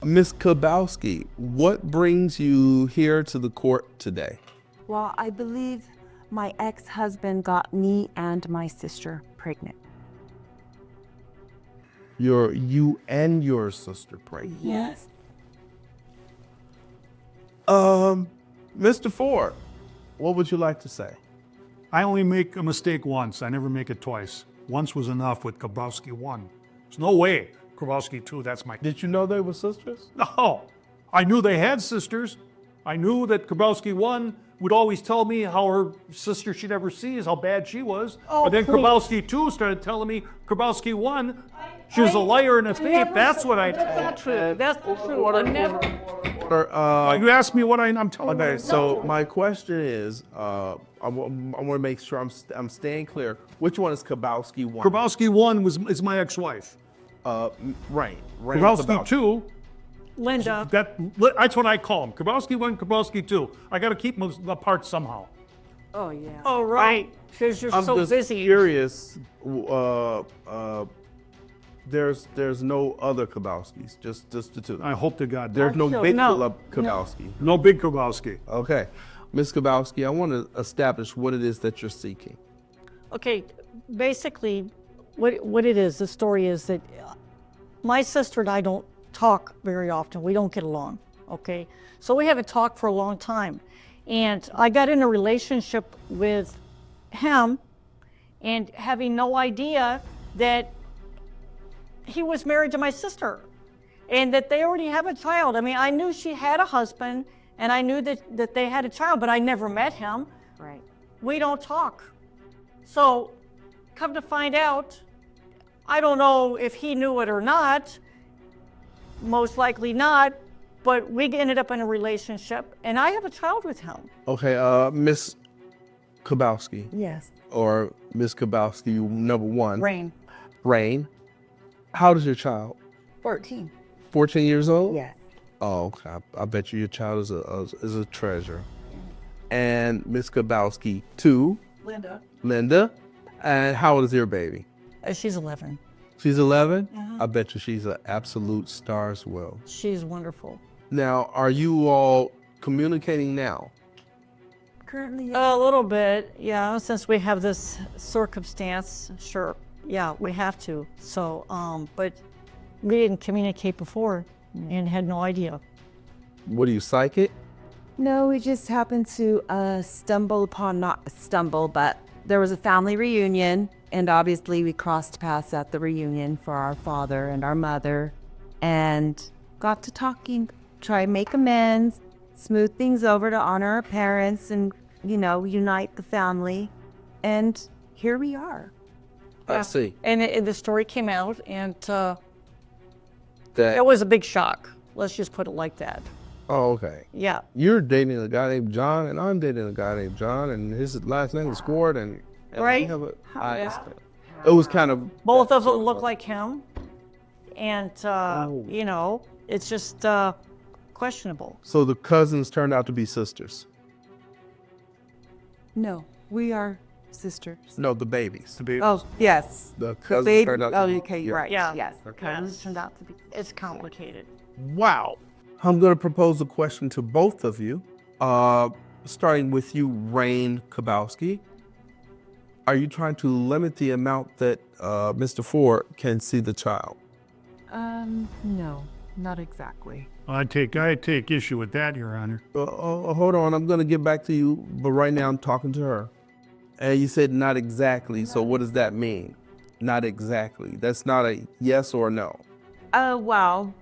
Ms. Kabowski, what brings you here to the court today? Well, I believe my ex-husband got me and my sister pregnant. You and your sister pregnant? Yes. Mr. Ford, what would you like to say? I only make a mistake once. I never make it twice. Once was enough with Kabowski 1. There's no way Kabowski 2, that's my... Did you know they were sisters? No! I knew they had sisters. I knew that Kabowski 1 would always tell me how her sister she'd ever see is how bad she was. But then Kabowski 2 started telling me Kabowski 1, she was a liar and a thief. That's what I... That's not true. That's true. I never... You asked me what I'm telling you. Okay, so my question is, I want to make sure I'm staying clear. Which one is Kabowski 1? Kabowski 1 is my ex-wife. Rain Kabowski 2, Linda. that's what I call them. Kabowski 1, Kabowski 2. I got to keep them apart somehow. Oh, yeah. Oh, right. Because you're I'm so just busy. curious. There's no other Kabowskis, just the two. I hope to God. There's no sure. big No. Kabowski. No big Kabowski. Okay, Ms. Kabowski, I want to establish what it is that you're seeking. Okay, basically, what it is, the story is that my sister and I don't talk very often. We don't get along, okay? So we haven't talked for a long time. And I got in a relationship with him and having no idea that he was married to my sister and that they already have a child. I mean, I knew she had a husband and I knew that they had a child, but I never met him. Right. We don't talk. So come to find out, I don't know if he knew it or not, most likely not, but we ended up in a relationship and I have a child with him. Okay, Ms. Kabowski, Yes. or Ms. Kabowski, number one. Rain. Rain. How old is your child? 14. 14 years old? Yes. Oh, okay. I bet you your child is a treasure. And Ms. Kabowski, 2. Linda. And how old is your baby? She's 11. She's 11? I bet you she's an absolute star as well. She's wonderful. Now, are you all communicating now? Currently, A little bit, yeah, since we have this circumstance, sure. Yeah, we have to. So, but we didn't communicate before and had no idea. What are you, psychic? No, we just happened to stumble upon, not stumble, but there was a family reunion, and obviously we crossed paths at the reunion for our father and our mother, and got to talking, try and make amends, smooth things over to honor our parents and, you know, unite the family, and here we are. I see. And the story came out, and it That. was a big shock. Let's just put it like that. Oh, okay. Yeah. You're dating a guy named John, and I'm dating a guy named John, and his last name is Ford, and Right. we have it was kind of Both of them look like him, and you know, it's just questionable. So the cousins turned out to be sisters. No, we are sisters. No, the babies. Oh, yes. The The cousins baby. turned out Oh, to be. okay, yeah. right. Yeah. Yes. Yes. Cousins turned out to be. It's complicated. Wow. I'm going to propose a question to both of you, starting with you, Rain Kabowski. Are you trying to limit the amount that Mr. Ford can see the child? No, not exactly. I take issue with that, Your Honor. Hold on, I'm going to get back to you, but right now I'm talking to her. And you said not exactly, so what does that mean? Not exactly. That's not a yes or no. Well,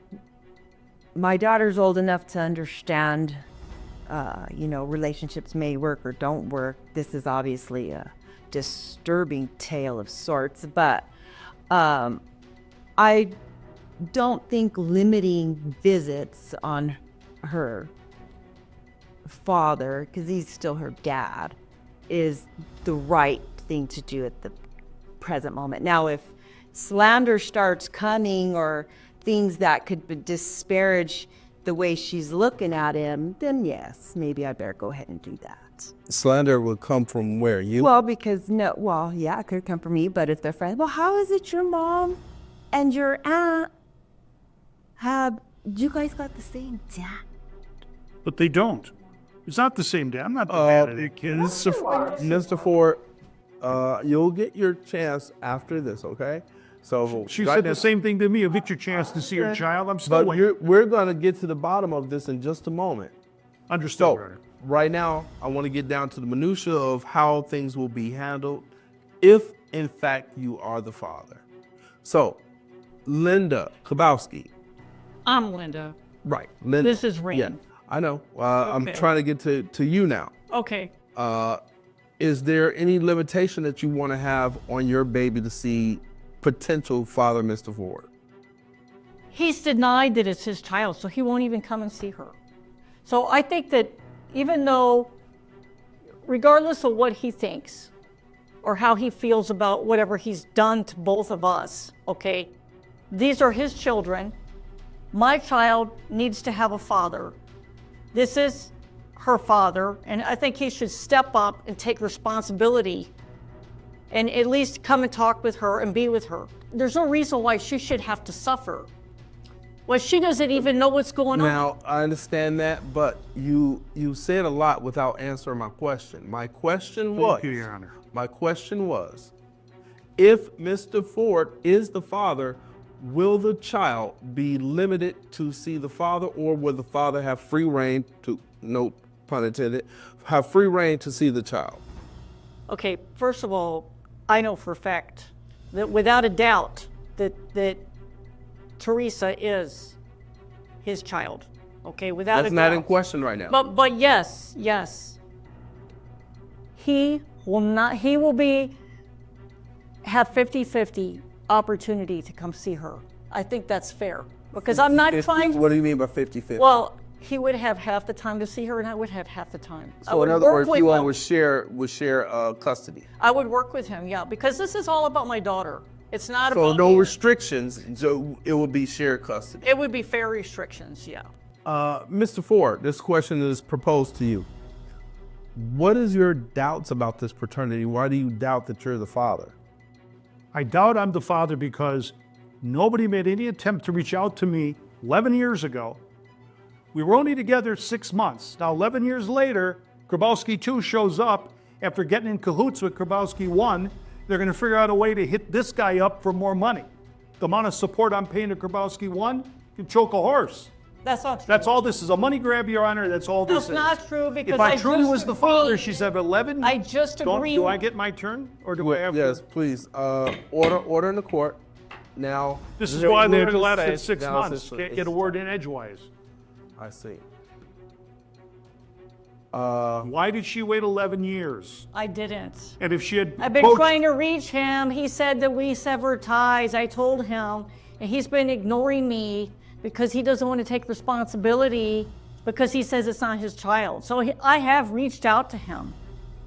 my daughter's old enough to understand, you know, relationships may work or don't work. This is obviously a disturbing tale of sorts, but I don't think limiting visits on her father, because he's still her dad, is the right thing to do at the present moment. Now, if slander starts coming or things that could disparage the way she's looking at him, then yes, maybe I better go ahead and do that. Slander would come from where? You? Well, because yeah, it could come from me, but if they're friends, well, how is it your mom and your aunt have You guys got the same dad. But they don't. It's not the same day. I'm not the dad of the kids. Mr. Ford, you'll get your chance after this, okay? So She right said now- the same thing to me. You'll get your chance to see your child. I'm still But waiting. we're going to get to the bottom of this in just a moment. Understood, So Your Honor. right now, I want to get down to the minutia of how things will be handled if, in fact, you are the father. So, Linda Kabowski. I'm Linda. Right. Linda. This is Rain. Yeah, I know. I'm Okay. trying to get to you now. Okay. Is there any limitation that you want to have on your baby to see potential father, Mr. Ford? He's denied that it's his child, so he won't even come and see her. So I think that even though, regardless of what he thinks or how he feels about whatever he's done to both of us, okay, these are his children. My child needs to have a father. This is her father, and I think he should step up and take responsibility and at least come and talk with her and be with her. There's no reason why she should have to suffer. Well, she doesn't even know what's going on. Now, I understand that, but you said a lot without answering my question. My question was, Thank you, Your Honor. my question was, if Mr. Ford is the father, will the child be limited to see the father, or will the father have free reign to, no pun intended, have free reign to see the child? Okay, first of all, I know for a fact that without a doubt that Teresa is his child. Okay, without That's a not doubt. in question right now. But yes, he will not. He will have 50-50 opportunity to come see her. I think that's fair because I'm not 50 trying. What do you mean by 50-50? Well, he would have half the time to see her, and I would have half the time. I so would in other work words, with you all him. would share custody. I would work with him, yeah, because this is all about my daughter. It's not So about no me. restrictions. So it will be shared custody. It would be fair restrictions, yeah. Mr. Ford, this question is proposed to you. What is your doubts about this paternity? Why do you doubt that you're the father? I doubt I'm the father because nobody made any attempt to reach out to me 11 years ago. We were only together 6 months. Now, 11 years later, Grabowski 2 shows up after getting in cahoots with Grabowski 1. They're going to figure out a way to hit this guy up for more money. The amount of support I'm paying to Grabowski 1 can choke a horse. That's not true. That's all this is, a money grab, Your Honor. That's all this That's is. not true because If I I truly just was the agreed- father, she said 11. I just agree. Do I get my turn, or do I have to? Yes, please. Order in the court. Now. This is why they're Order allowed to is have 6 now months. it's- Can't get a word in edgewise. I see. Why did she wait 11 years? I didn't. And if she had I've been approached- trying to reach him. He said that we severed ties. I told him, and he's been ignoring me because he doesn't want to take responsibility because he says it's not his child. So I have reached out to him.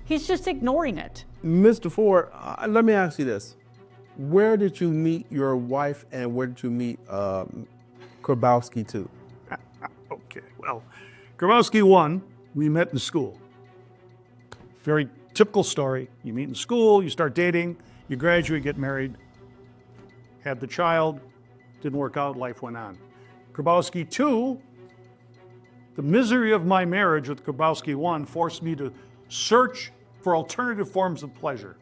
He's just ignoring it. Mr. Ford, let me ask you this. Where did you meet your wife and where did you meet Grabowski 2? Okay, well, Grabowski 1, we met in school. Very typical story. You meet in school, you start dating, you graduate, get married, had the child, didn't work out, life went on. Grabowski 2, the misery of my marriage with Grabowski 1 forced me to search for alternative forms of pleasure.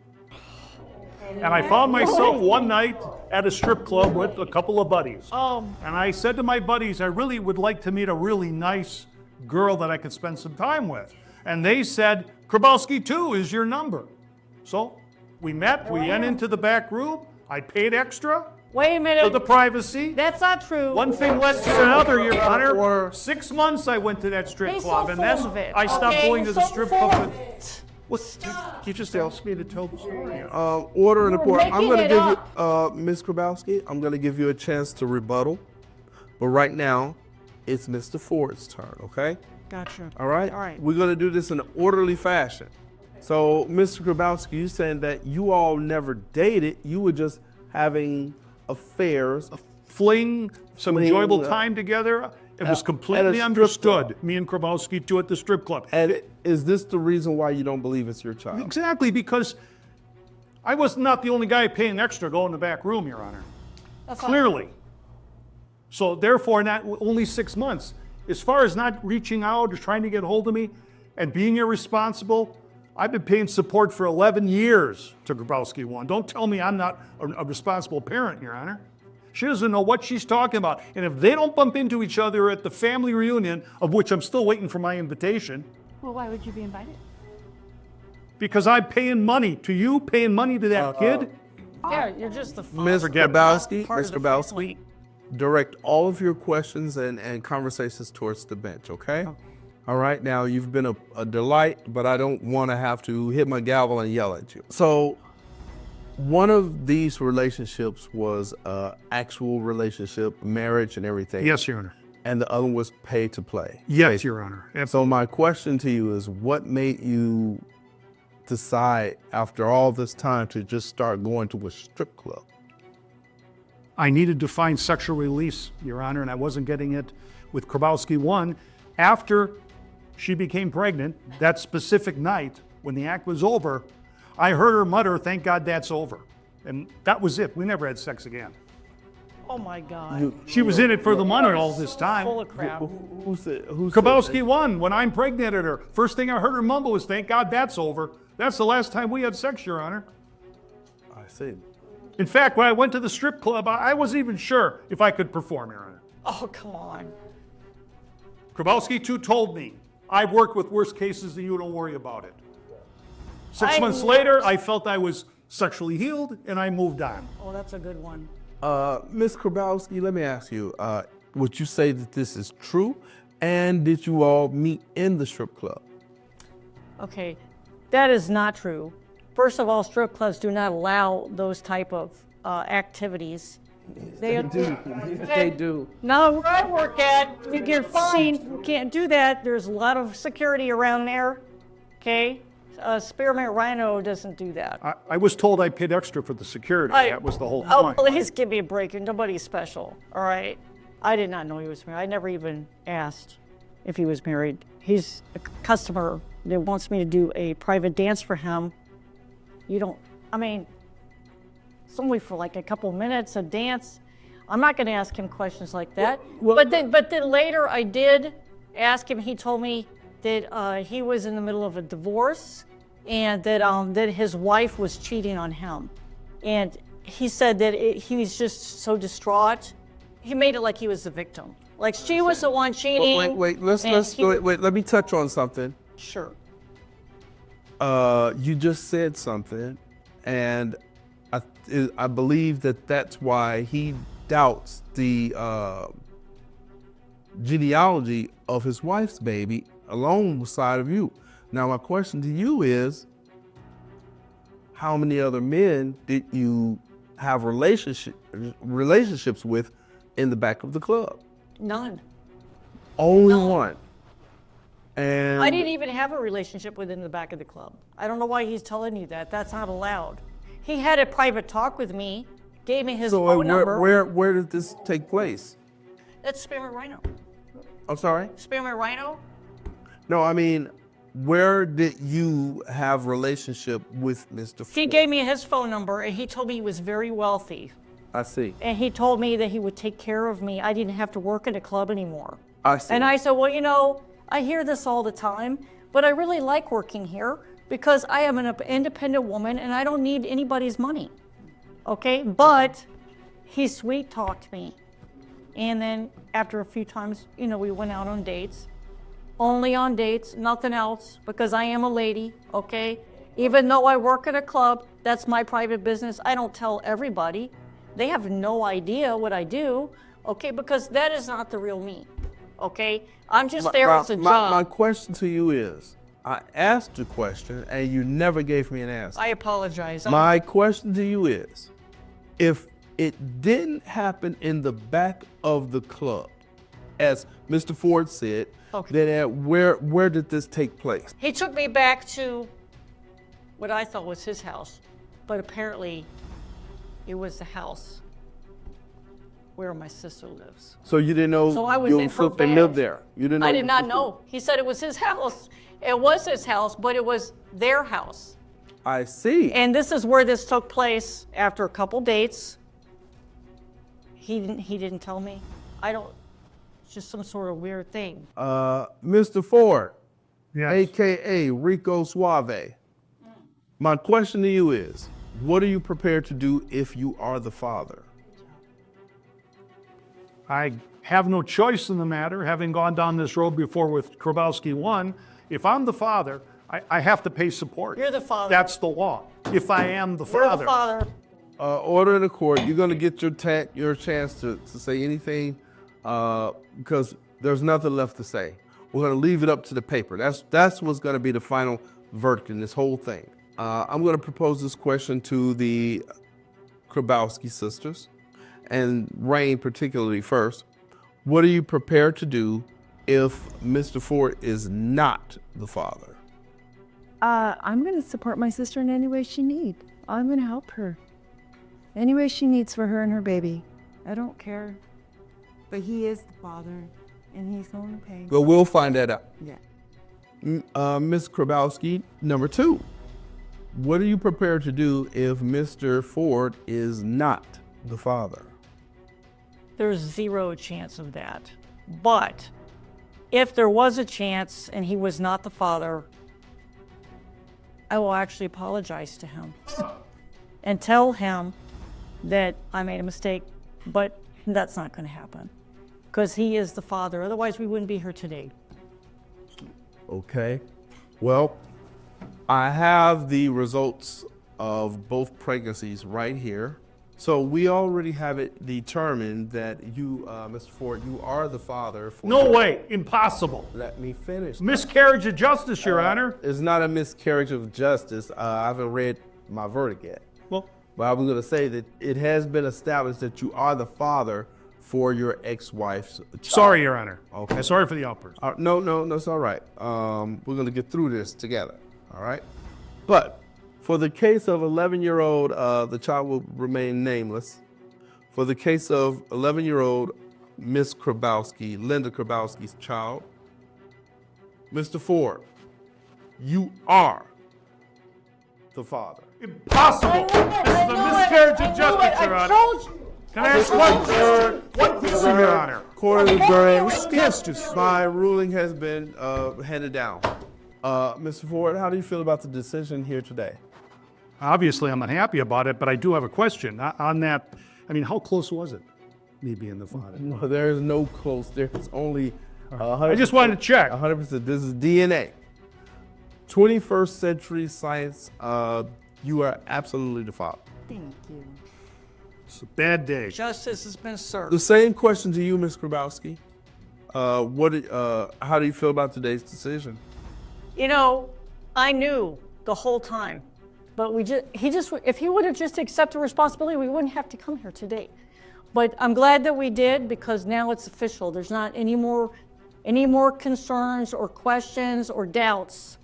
And I found myself one night at a strip club with a couple of buddies. And I said to my buddies, I really would like to meet a really nice girl that I could spend some time with. And they said, Grabowski 2 is your number. So we met, we went into the back room. I paid extra Wait a for minute. the privacy. That's not true. One thing led to another, Your Honor. Or- 6 months I went to that strip He's so club, and full that's of it. I stopped Okay, going to the he's so strip full club. of it. What? You just asked me to tell the story. Order in the court. I'm making going to it give you, Ms. Grabowski, I'm going to give you a chance to rebuttal. But right now, it's Mr. Ford's turn, okay? Gotcha. All right? All right. We're going to do this in an orderly fashion. So, Mr. Grabowski, you saying that you all never dated, you were just having affairs. Fling, some Fling, enjoyable time together. It was at completely a strip understood. Me and Grabowski 2 at the strip club. And is this the reason why you don't believe it's your child? Exactly, because I was not the only guy paying extra going in the back room, Your Honor. That's not- Clearly. So therefore, not only 6 months. As far as not reaching out or trying to get hold of me and being irresponsible, I've been paying support for 11 years to Grabowski 1. Don't tell me I'm not a responsible parent, Your Honor. She doesn't know what she's talking about. And if they don't bump into each other at the family reunion, of which I'm still waiting for my invitation, Well, why would you be invited? because I'm paying money to you, paying money to that kid. Yeah, you're just the Ms. Forget Grabowski, part Ms. of the Grabowski, family. direct all of your questions and conversations towards the bench, okay? All right, now you've been a delight, but I don't want to have to hit my gavel and yell at you. So, one of these relationships was actual relationship, marriage and everything. Yes, Your Honor. And the other was pay to play. Yes, Your Honor. So my question to you is, what made you decide after all this time to just start going to a strip club? I needed to find sexual release, Your Honor, and I wasn't getting it with Grabowski 1. After she became pregnant, that specific night, when the act was over, I heard her mutter, "Thank God that's over." And that was it. We never had sex again. Oh my God. She was in it for the money all this Full time. of crap. Who said? Grabowski 1, when I impregnated her, first thing I heard her mumble was, "Thank God that's over." That's the last time we had sex, Your Honor. I see. In fact, when I went to the strip club, I wasn't even sure if I could perform, Your Honor. Oh, come on. Grabowski 2 told me, "I've worked with worse cases than you, don't worry about it." 6 months later, I felt I was sexually healed, and I moved on. Oh, that's a good one. Ms. Grabowski, let me ask you, would you say that this is true? And did you all meet in the strip club? Okay, that is not true. First of all, strip clubs do not allow those type of activities. They do. They do. No, where I work at, you get fined. You can't do that. There's a lot of security around there. Okay, Spearmint Rhino doesn't do that. I was told I paid extra for the security. That was the whole Oh, point. please give me a break. Nobody's special. All right. I did not know he was married. I never even asked if he was married. He's a customer that wants me to do a private dance for him. You don't, I mean, it's only for like a couple minutes, a dance. I'm not going to ask him questions like that. But then later I did ask him. He told me that he was in the middle of a divorce and that his wife was cheating on him. And he said that he was just so distraught. He made it like he was the victim. Like she was the one cheating. Wait, let me touch on something. Sure. You just said something, and I believe that's why he doubts the genealogy of his wife's baby alongside of you. Now, my question to you is, how many other men did you have relationships with in the back of the club? None. Only one. And I didn't even have a relationship with him in the back of the club. I don't know why he's telling you that. That's not allowed. He had a private talk with me, gave me his phone number. Where did this take place? That's Spearmint Rhino. I'm sorry? Spearmint Rhino? No, I mean, where did you have relationship with Mr. He Ford? gave me his phone number and he told me he was very wealthy. I see. And he told me that he would take care of me. I didn't have to work at a club anymore. I see. And I said, well, you know, I hear this all the time, but I really like working here because I am an independent woman and I don't need anybody's money. Okay? But he sweet talked me. And then after a few times, you know, we went out on dates. Only on dates, nothing else, because I am a lady, okay? Even though I work at a club, that's my private business. I don't tell everybody. They have no idea what I do, okay? Because that is not the real me, okay? I'm just there as a job. My question to you is, I asked a question and you never gave me an answer. I apologize. My question to you is, if it didn't happen in the back of the club, as Mr. Ford said, Okay. then where did this take place? He took me back to what I thought was his house, but apparently it was the house where my sister lives. So you didn't know So I was your in for sister bad. lived there? You didn't know I did not know. He said it was his house. It was his house, but it was their house. I see. And this is where this took place after a couple dates. He didn't tell me. I don't, it's just some sort of weird thing. Mr. Ford, Yes. AKA Rico Suave. My question to you is, what are you prepared to do if you are the father? I have no choice in the matter, having gone down this road before with Krabowski 1. If I'm the father, I have to pay support. You're the father. That's the law. If I am the You're father. the father. Order in the court. You're going to get your chance to say anything because there's nothing left to say. We're going to leave it up to the paper. That's what's going to be the final verdict in this whole thing. I'm going to propose this question to the Krabowski sisters, and Rain particularly first. What are you prepared to do if Mr. Ford is not the father? I'm going to support my sister in any way she needs. I'm going to help her. Any way she needs for her and her baby. I don't care. But he is the father, and he's going to pay. Well, we'll find that out. Yeah. Ms. Krabowski, number 2. What are you prepared to do if Mr. Ford is not the father? There's zero chance of that. But if there was a chance and he was not the father, I will actually apologize to him and tell him that I made a mistake, but that's not going to happen because he is the father. Otherwise, we wouldn't be here today. Okay. Well, I have the results of both pregnancies right here. So we already have it determined that you, Mr. Ford, you are the father. For No way. Impossible. Let me finish. Miscarriage of justice, Your Honor. It's not a miscarriage of justice. I haven't read my verdict yet. Well, But I was going to say that it has been established that you are the father for your ex-wife's child. sorry, Your Honor. Okay. Sorry for the outburst. No, it's all right. We're going to get through this together, all right? But for the case of 11-year-old, the child will remain nameless. For the case of 11-year-old Miss Krabowski, Linda Krabowski's child, Mr. Ford, you are the father. Impossible. This is a miscarriage of justice, Your Honor. Can I ask one question, Your Honor? Court of the Justice. My ruling has been handed down. Mr. Ford, how do you feel about the decision here today? Obviously, I'm unhappy about it, but I do have a question on that. I mean, how close was it, me being the father? No, there is no close. There's only 100%. I just wanted to check. 100%. This is DNA. 21st century science. You are absolutely the father. Thank you. It's a bad day. Justice has been served. The same question to you, Ms. Krabowski. How do you feel about today's decision? You know, I knew the whole time, but if he would have just accepted responsibility, we wouldn't have to come here today. But I'm glad that we did because now it's official. There's not any more concerns or questions or doubts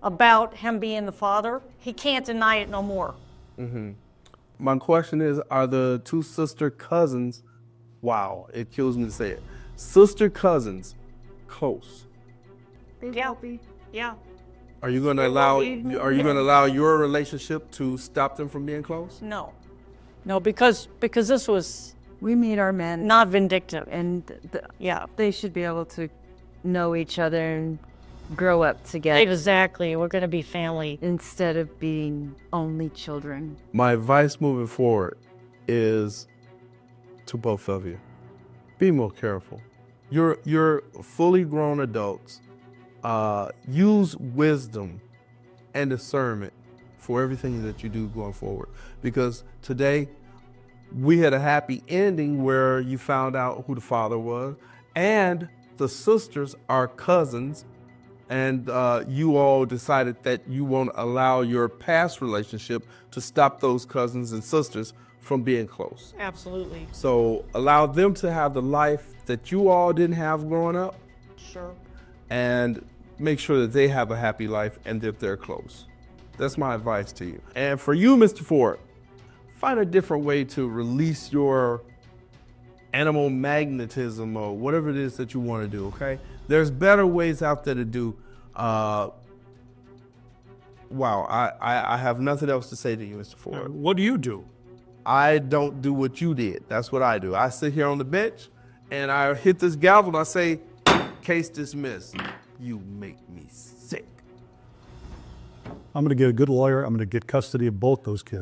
about him being the father. He can't deny it no more. Mm-hmm. My question is, are the two sister cousins, wow, it kills me to say it, sister cousins close? Yeah. Yeah. Are you going to allow your relationship to stop them from being close? No. No, because this was We made our men, not vindictive. and Yeah. they should be able to know each other and grow up together Exactly. We're going to be family. instead of being only children. My advice moving forward is to both of you, be more careful. You're fully grown adults. Use wisdom and discernment for everything that you do going forward. Because today, we had a happy ending where you found out who the father was, and the sisters are cousins, and you all decided that you won't allow your past relationship to stop those cousins and sisters from being close. Absolutely. So allow them to have the life that you all didn't have growing up, Sure. and make sure that they have a happy life and that they're close. That's my advice to you. And for you, Mr. Ford, find a different way to release your animal magnetism or whatever it is that you want to do, okay? There's better ways out there to do. Wow, I have nothing else to say to you, Mr. Ford. What do you do? I don't do what you did. That's what I do. I sit here on the bench and I hit this gavel and I say, case dismissed. You make me sick. I'm going to get a good lawyer. I'm going to get custody of both those kids.